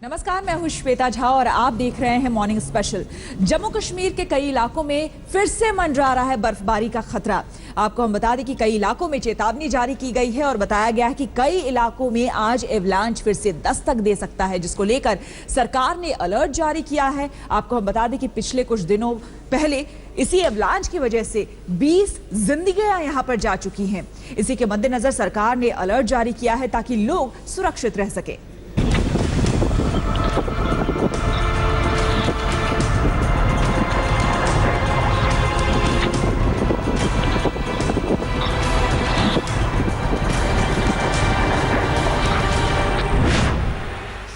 नमस्कार, मैं हूं श्वेता झा और आप देख रहे हैं मॉर्निंग स्पेशल। जम्मू कश्मीर के कई इलाकों में फिर से मंडरा रहा है बर्फबारी का खतरा। आपको हम बता दें कि कई इलाकों में चेतावनी जारी की गई है और बताया गया है कि कई इलाकों में आज एवलांच फिर से दस्तक दे सकता है, जिसको लेकर सरकार ने अलर्ट जारी किया है। आपको हम बता दें कि पिछले कुछ दिनों पहले इसी एवलांच की वजह से 20 जिंदगियां यहां पर जा चुकी हैं। इसी के मद्देनजर सरकार ने अलर्ट जारी किया है ताकि लोग सुरक्षित रह सके।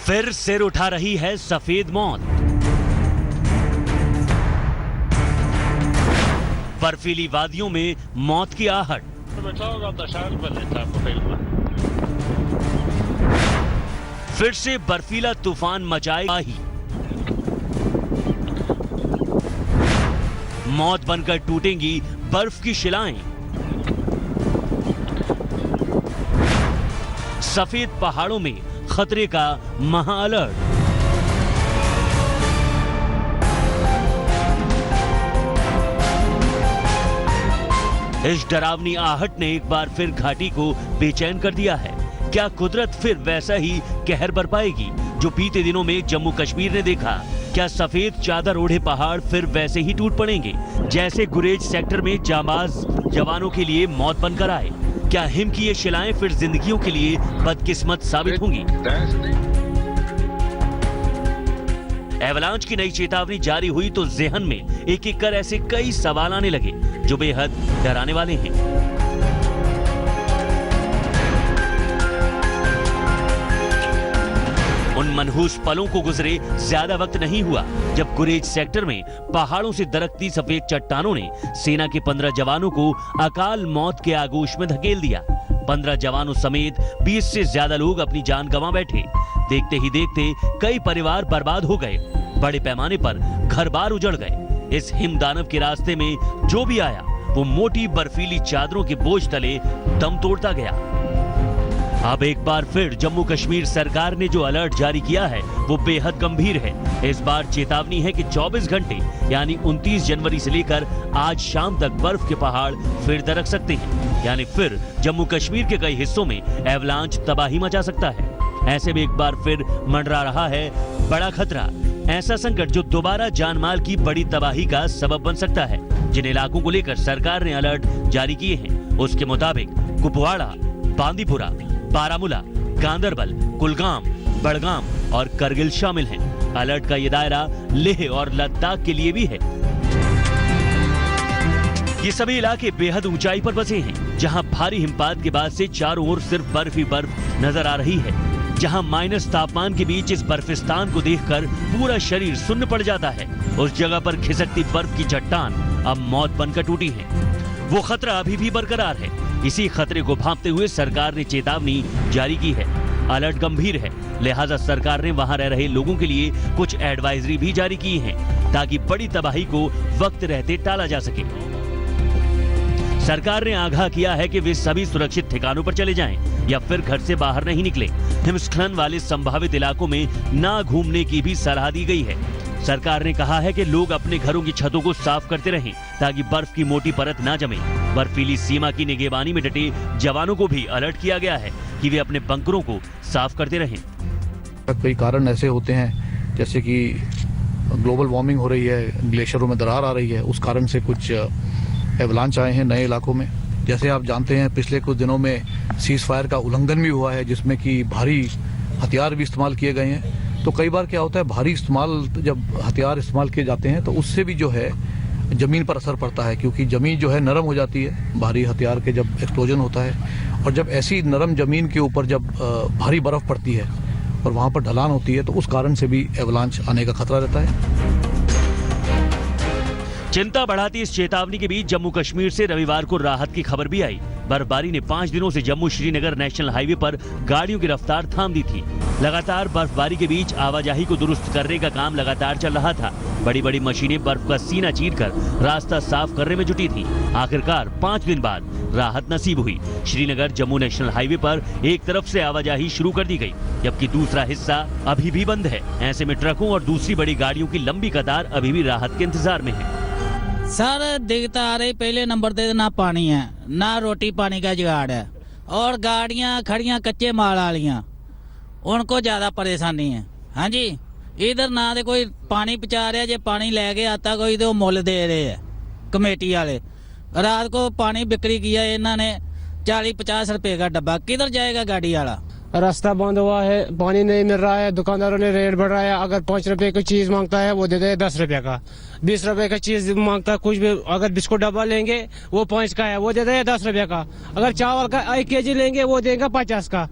फिर सिर उठा रही है सफेद मौत। बर्फीली वादियों में मौत की आहट। फिर से बर्फीला तूफान मचाएगा ही। मौत बनकर टूटेंगी बर्फ की शिलाएं। सफेद पहाड़ों में खतरे का महा अलर्ट। इस डरावनी आहट ने एक बार फिर घाटी को बेचैन कर दिया है। क्या कुदरत फिर वैसा ही कहर बरपाएगी जो बीते दिनों में जम्मू कश्मीर ने देखा? क्या सफेद चादर ओढ़े पहाड़ फिर वैसे ही टूट पड़ेंगे जैसे गुरेज सेक्टर में जांबाज जवानों के लिए मौत बनकर आए? क्या हिम की ये शिलाएं फिर जिंदगियों के लिए बदकिस्मत साबित होंगी? एवलांच की नई चेतावनी जारी हुई तो ज़हन में एक एक कर ऐसे कई सवाल आने लगे जो बेहद डराने वाले हैं। उन मनहूस पलों को गुजरे ज्यादा वक्त नहीं हुआ जब गुरेज सेक्टर में पहाड़ों से दरकती सफेद चट्टानों ने सेना के 15 जवानों को अकाल मौत के आगोश में धकेल दिया। 15 जवानों समेत 20 से ज्यादा लोग अपनी जान गंवा बैठे। देखते ही देखते कई परिवार बर्बाद हो गए। बड़े पैमाने पर घर बार उजड़ गए। इस हिमदानव के रास्ते में जो भी आया वो मोटी बर्फीली चादरों के बोझ तले दम तोड़ता गया। अब एक बार फिर जम्मू कश्मीर सरकार ने जो अलर्ट जारी किया है वो बेहद गंभीर है। इस बार चेतावनी है कि 24 घंटे यानी 29 जनवरी से लेकर आज शाम तक बर्फ के पहाड़ फिर दरक सकते हैं। यानी फिर जम्मू कश्मीर के कई हिस्सों में एवलांच तबाही मचा सकता है। ऐसे में एक बार फिर मंडरा रहा है बड़ा खतरा। ऐसा संकट जो दोबारा जान माल की बड़ी तबाही का सबब बन सकता है। जिन इलाकों को लेकर सरकार ने अलर्ट जारी किए हैं उसके मुताबिक कुपवाड़ा, बांदीपुरा, बारामूला, गांदरबल, कुलगाम, बड़गाम और करगिल शामिल हैं। अलर्ट का ये दायरा लेह और लद्दाख के लिए भी है। ये सभी इलाके बेहद ऊंचाई पर बसे हैं, जहां भारी हिमपात के बाद से चारों ओर सिर्फ बर्फ ही बर्फ नजर आ रही है। जहां माइनस तापमान के बीच इस बर्फिस्तान को देखकर पूरा शरीर सुन्न पड़ जाता है। उस जगह पर खिसकती बर्फ की चट्टान अब मौत बनकर टूटी है। वो खतरा अभी भी बरकरार है। इसी खतरे को भांपते हुए सरकार ने चेतावनी जारी की है। अलर्ट गंभीर है, लिहाजा सरकार ने वहां रह रहे लोगों के लिए कुछ एडवाइजरी भी जारी की है ताकि बड़ी तबाही को वक्त रहते टाला जा सके। सरकार ने आगाह किया है कि वे सभी सुरक्षित ठिकानों पर चले जाएं या फिर घर से बाहर नहीं निकले। हिमस्खलन वाले संभावित इलाकों में ना घूमने की भी सलाह दी गई है। सरकार ने कहा है कि लोग अपने घरों की छतों को साफ करते रहें ताकि बर्फ की मोटी परत ना जमे। बर्फीली सीमा की निगरानी में डटे जवानों को भी अलर्ट किया गया है कि वे अपने बंकरों को साफ करते रहें। कई कारण ऐसे होते हैं जैसे कि ग्लोबल वार्मिंग हो रही है, ग्लेशियरों में दरार आ रही है, उस कारण से कुछ एवलांच आए हैं नए इलाकों में। जैसे आप जानते हैं पिछले कुछ दिनों में सीज फायर का उल्लंघन भी हुआ है जिसमें कि भारी हथियार भी इस्तेमाल किए गए हैं। तो कई बार क्या होता है, भारी इस्तेमाल जब हथियार इस्तेमाल किए जाते हैं तो उससे भी जो है ज़मीन पर असर पड़ता है, क्योंकि ज़मीन जो है नरम हो जाती है भारी हथियार के जब एक्सप्लोजन होता है। और जब ऐसी नरम ज़मीन के ऊपर जब भारी बर्फ़ पड़ती है और वहाँ पर ढलान होती है तो उस कारण से भी एवलांच आने का खतरा रहता है। चिंता बढ़ाती इस चेतावनी के बीच जम्मू कश्मीर से रविवार को राहत की खबर भी आई। बर्फबारी ने 5 दिनों से जम्मू श्रीनगर नेशनल हाईवे पर गाड़ियों की रफ्तार थाम दी थी। लगातार बर्फबारी के बीच आवाजाही को दुरुस्त करने का काम लगातार चल रहा था। बड़ी बड़ी मशीनें बर्फ का सीना चीरकर रास्ता साफ करने में जुटी थी। आखिरकार 5 दिन बाद राहत नसीब हुई। श्रीनगर जम्मू नेशनल हाईवे पर एक तरफ से आवाजाही शुरू कर दी गई, जबकि दूसरा हिस्सा अभी भी बंद है। ऐसे में ट्रकों और दूसरी बड़ी गाड़ियों की लंबी कतार अभी भी राहत के इंतजार में है। सर दिखता आ रही पहले नंबर पे ना पानी है, ना रोटी पानी का जुगाड़ है, और गाड़ियां खड़ियां कच्चे माल वालियां, उनको ज्यादा परेशानी है। हाँ जी, इधर ना दे कोई पानी पहुंचा रहा, जे पानी लेके आता कोई तो मुल दे रहे है कमेटी वाले। रात को पानी बिक्री किया इन्होंने 40-50 रुपए का डब्बा, किधर जाएगा गाड़ी वाला। रास्ता बंद हुआ है, पानी नहीं मिल रहा है, दुकानदारों ने रेट बढ़ाया। अगर 5 रुपए की चीज मांगता है वो देते हैं 10 रुपए का, 20 रुपए का चीज मांगता है कुछ भी। अगर बिस्कुट डब्बा लेंगे वो 5 का है, वो देते हैं 10 रुपए का। अगर चावल का 1 केजी लेंगे वो देगा 50 का।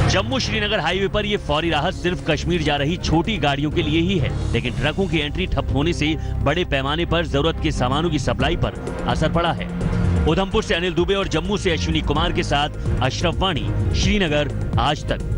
जम्मू श्रीनगर हाईवे पर ये फौरी राहत सिर्फ कश्मीर जा रही छोटी गाड़ियों के लिए ही है, लेकिन ट्रकों की एंट्री ठप होने से बड़े पैमाने पर जरूरत के सामानों की सप्लाई पर असर पड़ा है। उधमपुर से अनिल दुबे और जम्मू से अश्विनी कुमार के साथ अशरफ वाणी, श्रीनगर, आज तक।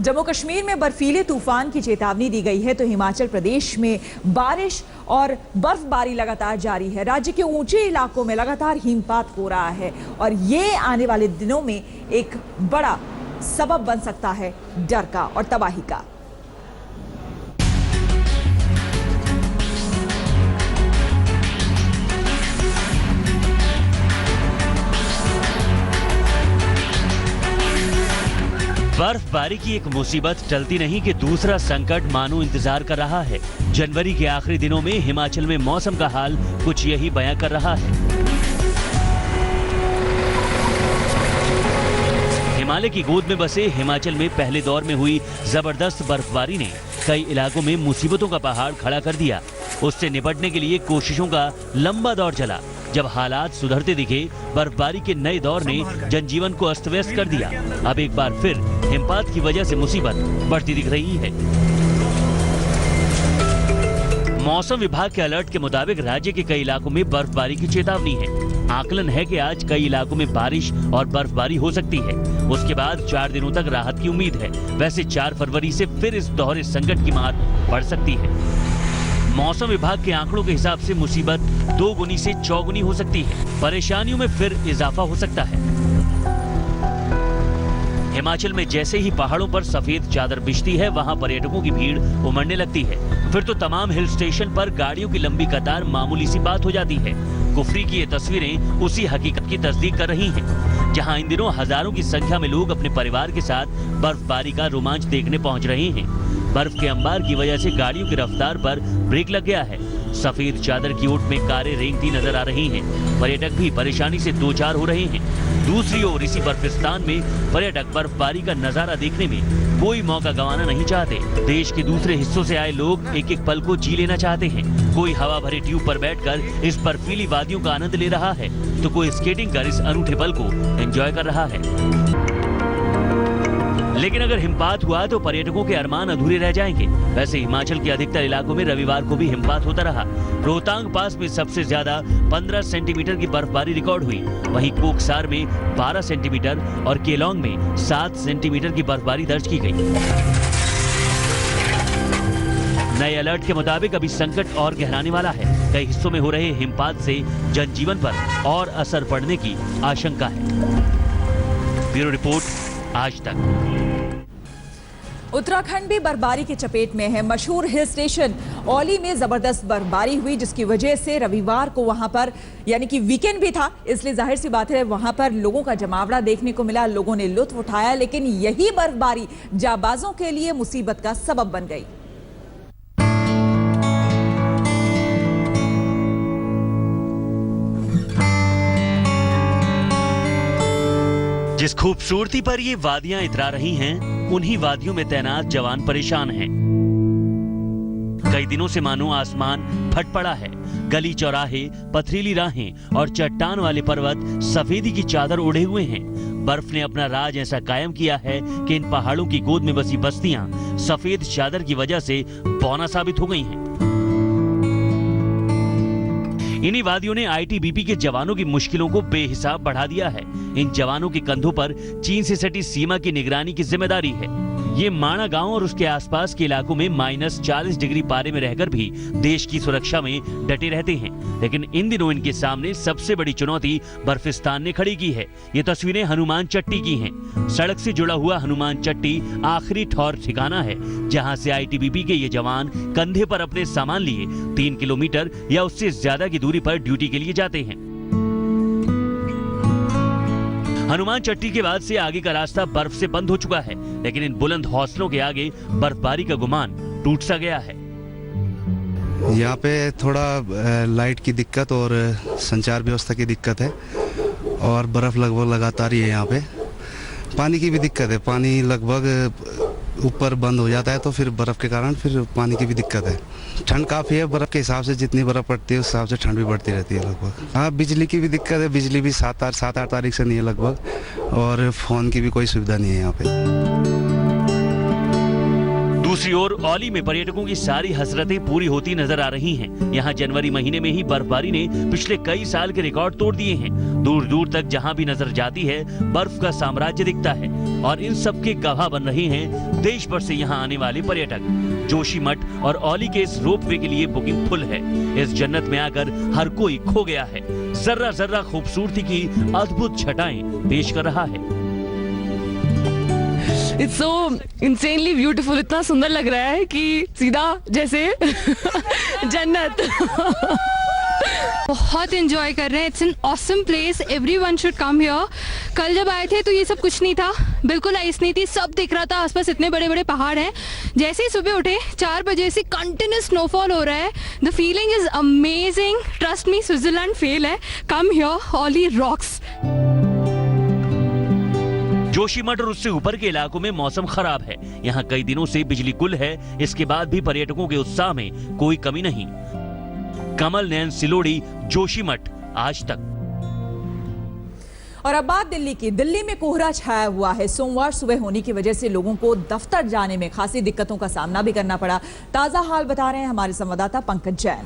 जम्मू कश्मीर में बर्फीले तूफान की चेतावनी दी गई है, तो हिमाचल प्रदेश में बारिश और बर्फबारी लगातार जारी है। राज्य के ऊंचे इलाकों में लगातार हिमपात हो रहा है और ये आने वाले दिनों में एक बड़ा सबब बन सकता है डर का और तबाही का। बर्फबारी की एक मुसीबत टलती नहीं कि दूसरा संकट मानो इंतजार कर रहा है। जनवरी के आखिरी दिनों में हिमाचल में मौसम का हाल कुछ यही बयां कर रहा है। हिमालय की गोद में बसे हिमाचल में पहले दौर में हुई जबरदस्त बर्फबारी ने कई इलाकों में मुसीबतों का पहाड़ खड़ा कर दिया। उससे निपटने के लिए कोशिशों का लंबा दौर चला। जब हालात सुधरते दिखे, बर्फबारी के नए दौर ने जनजीवन को अस्त व्यस्त कर दिया। अब एक बार फिर हिमपात की वजह से मुसीबत बढ़ती दिख रही है। मौसम विभाग के अलर्ट के मुताबिक राज्य के कई इलाकों में बर्फबारी की चेतावनी है। आकलन है कि आज कई इलाकों में बारिश और बर्फबारी हो सकती है। उसके बाद 4 दिनों तक राहत की उम्मीद है। वैसे 4 फरवरी से फिर इस दोहरे संकट की मार बढ़ सकती है। मौसम विभाग के आंकड़ों के हिसाब से मुसीबत 2 गुनी से 4 गुनी हो सकती है। परेशानियों में फिर इजाफा हो सकता है। हिमाचल में जैसे ही पहाड़ों पर सफेद चादर बिछती है, वहां पर्यटकों की भीड़ उमड़ने लगती है। फिर तो तमाम हिल स्टेशन पर गाड़ियों की लंबी कतार मामूली सी बात हो जाती है। कुफरी की ये तस्वीरें उसी हकीकत की तस्दीक कर रही हैं, जहां इन दिनों हजारों की संख्या में लोग अपने परिवार के साथ बर्फबारी का रोमांच देखने पहुंच रहे हैं। बर्फ के अंबार की वजह से गाड़ियों की रफ्तार पर ब्रेक लग गया है। सफेद चादर की ओट में कारें रेंगती नजर आ रही हैं। पर्यटक भी परेशानी से दो चार हो रहे हैं। दूसरी ओर इसी बर्फिस्तान में पर्यटक बर्फबारी का नजारा देखने में कोई मौका गंवाना नहीं चाहते। देश के दूसरे हिस्सों से आए लोग एक एक पल को जी लेना चाहते हैं। कोई हवा भरे ट्यूब पर बैठकर इस बर्फीली वादियों का आनंद ले रहा है, तो कोई स्केटिंग कर इस अनूठे पल को एंजॉय कर रहा है। लेकिन अगर हिमपात हुआ तो पर्यटकों के अरमान अधूरे रह जाएंगे। वैसे हिमाचल के अधिकतर इलाकों में रविवार को भी हिमपात होता रहा। रोहतांग पास में सबसे ज्यादा 15 सेंटीमीटर की बर्फबारी रिकॉर्ड हुई। वहीं कोकसार में 12 सेंटीमीटर और केलोंग में 7 सेंटीमीटर की बर्फबारी दर्ज की गई। नए अलर्ट के मुताबिक अभी संकट और गहराने वाला है। कई हिस्सों में हो रहे हिमपात से जनजीवन पर और असर पड़ने की आशंका है। ब्यूरो रिपोर्ट, आज तक। उत्तराखंड भी बर्फबारी की चपेट में है। मशहूर हिल स्टेशन औली में जबरदस्त बर्फबारी हुई, जिसकी वजह से रविवार को वहां पर यानी कि वीकेंड भी था, इसलिए जाहिर सी बात है वहां पर लोगों का जमावड़ा देखने को मिला। लोगों ने लुत्फ उठाया, लेकिन यही बर्फबारी जाबाजों के लिए मुसीबत का सबब बन गई। जिस खूबसूरती पर ये वादियां इतरा रही हैं, उन्हीं वादियों में तैनात जवान परेशान हैं। कई दिनों से मानो आसमान फट पड़ा है। गली चौराहे, पथरीली राहें और चट्टान वाले पर्वत सफेदी की चादर ओढ़े हुए हैं। बर्फ ने अपना राज ऐसा कायम किया है कि इन पहाड़ों की गोद में बसी बस्तियां सफेद चादर की वजह से बौना साबित हो गई हैं। इन्हीं वादियों ने आईटीबीपी के जवानों की मुश्किलों को बेहिसाब बढ़ा दिया है। इन जवानों के कंधों पर चीन से सटी सीमा की निगरानी की जिम्मेदारी है। ये माणा गांव और उसके आसपास के इलाकों में -40 डिग्री पारे में रहकर भी देश की सुरक्षा में डटे रहते हैं। लेकिन इन दिनों इनके सामने सबसे बड़ी चुनौती बर्फिस्तान ने खड़ी की है। ये तस्वीरें हनुमान चट्टी की हैं। सड़क से जुड़ा हुआ हनुमान चट्टी आखिरी ठौर ठिकाना है, जहां से आईटीबीपी के ये जवान कंधे पर अपने सामान लिए 3 किलोमीटर या उससे ज्यादा की दूरी पर ड्यूटी के लिए जाते हैं। हनुमान चट्टी के बाद से आगे का रास्ता बर्फ से बंद हो चुका है, लेकिन इन बुलंद हौसलों के आगे बर्फबारी का गुमान टूट सा गया है। यहाँ पे थोड़ा लाइट की दिक्कत और संचार व्यवस्था की दिक्कत है और बर्फ लगभग लगातार ही है। यहाँ पे पानी की भी दिक्कत है। पानी लगभग ऊपर बंद हो जाता है तो फिर बर्फ के कारण फिर पानी की भी दिक्कत है। ठंड काफ़ी है, बर्फ के हिसाब से जितनी बर्फ पड़ती है उस हिसाब से ठंड भी बढ़ती रहती है लगभग। हाँ, बिजली की भी दिक्कत है। बिजली भी 7-8 तारीख से नहीं है लगभग, और फ़ोन की भी कोई सुविधा नहीं है यहाँ पे। दूसरी ओर औली में पर्यटकों की सारी हसरतें पूरी होती नजर आ रही हैं। यहाँ जनवरी महीने में ही बर्फबारी ने पिछले कई साल के रिकॉर्ड तोड़ दिए हैं। दूर दूर तक जहाँ भी नजर जाती है बर्फ का साम्राज्य दिखता है, और इन सब के गवाह बन रहे हैं देश भर से यहाँ आने वाले पर्यटक। जोशीमठ और औली के इस रोपवे के लिए बुकिंग फुल है। इस जन्नत में आकर हर कोई खो गया है। जर्रा जर्रा खूबसूरती की अद्भुत छटाएं पेश कर रहा है। It's so insanely beautiful. इतना सुंदर लग रहा है कि सीधा जैसे जन्नत। बहुत एंजॉय कर रहे हैं। It's an awesome place, everyone should come here. कल जब आए थे तो ये सब कुछ नहीं था, बिल्कुल आइस नहीं थी, सब दिख रहा था। आसपास इतने बड़े बड़े पहाड़ हैं। जैसे ही सुबह उठे 4 बजे से कंटिन्यूस स्नोफॉल हो रहा है। The feeling is amazing. Trust me, Switzerland fail है। Come here, Auli rocks. Joshimath और उससे ऊपर के इलाकों में मौसम खराब है। यहाँ कई दिनों से बिजली गुल है। इसके बाद भी पर्यटकों के उत्साह में कोई कमी नहीं। कमल नयन सिलोड़ी, जोशीमठ, आज तक। और अब बात दिल्ली की। दिल्ली में कोहरा छाया हुआ है। सोमवार सुबह होने की वजह से लोगों को दफ्तर जाने में खासी दिक्कतों का सामना भी करना पड़ा। ताजा हाल बता रहे हैं हमारे संवाददाता पंकज जैन।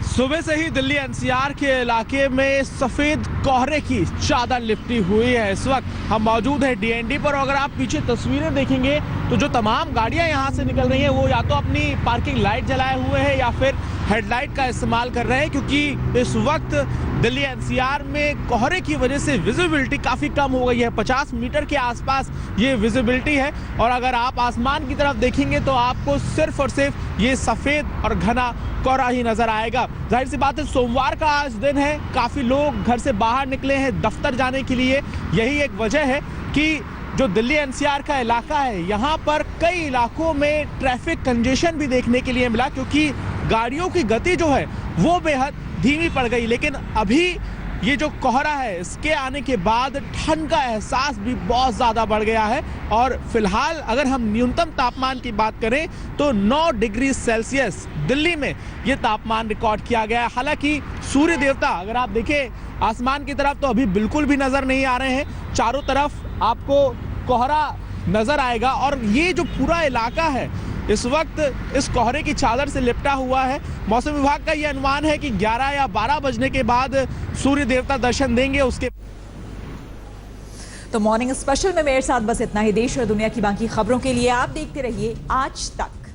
सुबह से ही दिल्ली एनसीआर के इलाके में सफेद कोहरे की चादर लिपटी हुई है। इस वक्त हम मौजूद हैं डीएनडी पर। अगर आप पीछे तस्वीरें देखेंगे तो जो तमाम गाड़ियां यहां से निकल रही हैं वो या तो अपनी पार्किंग लाइट जलाए हुए हैं या फिर हेडलाइट का इस्तेमाल कर रहे हैं, क्योंकि इस वक्त दिल्ली एनसीआर में कोहरे की वजह से विजिबिलिटी काफ़ी कम हो गई है। 50 मीटर के आसपास ये विजिबिलिटी है, और अगर आप आसमान की तरफ देखेंगे तो आपको सिर्फ और सिर्फ ये सफ़ेद और घना कोहरा ही नजर आएगा। जाहिर सी बात है, सोमवार का आज दिन है। काफ़ी लोग घर से बाहर निकले हैं दफ्तर जाने के लिए। यही एक वजह है कि जो दिल्ली एनसीआर का इलाका है यहाँ पर कई इलाकों में ट्रैफिक कंजेशन भी देखने के लिए मिला, क्योंकि गाड़ियों की गति जो है वो बेहद धीमी पड़ गई। लेकिन अभी ये जो कोहरा है इसके आने के बाद ठंड का एहसास भी बहुत ज़्यादा बढ़ गया है। और फिलहाल अगर हम न्यूनतम तापमान की बात करें तो 9 डिग्री सेल्सियस दिल्ली में ये तापमान रिकॉर्ड किया गया है। हालांकि सूर्य देवता अगर आप देखें आसमान की तरफ तो अभी बिल्कुल भी नज़र नहीं आ रहे हैं। चारों तरफ आपको कोहरा नज़र आएगा, और ये जो पूरा इलाका है इस वक्त इस कोहरे की चादर से लिपटा हुआ है। मौसम विभाग का यह अनुमान है कि 11 या 12 बजने के बाद सूर्य देवता दर्शन देंगे। उसके तो मॉर्निंग स्पेशल में मेरे साथ बस इतना ही। देश और दुनिया की बाकी खबरों के लिए आप देखते रहिए आज तक।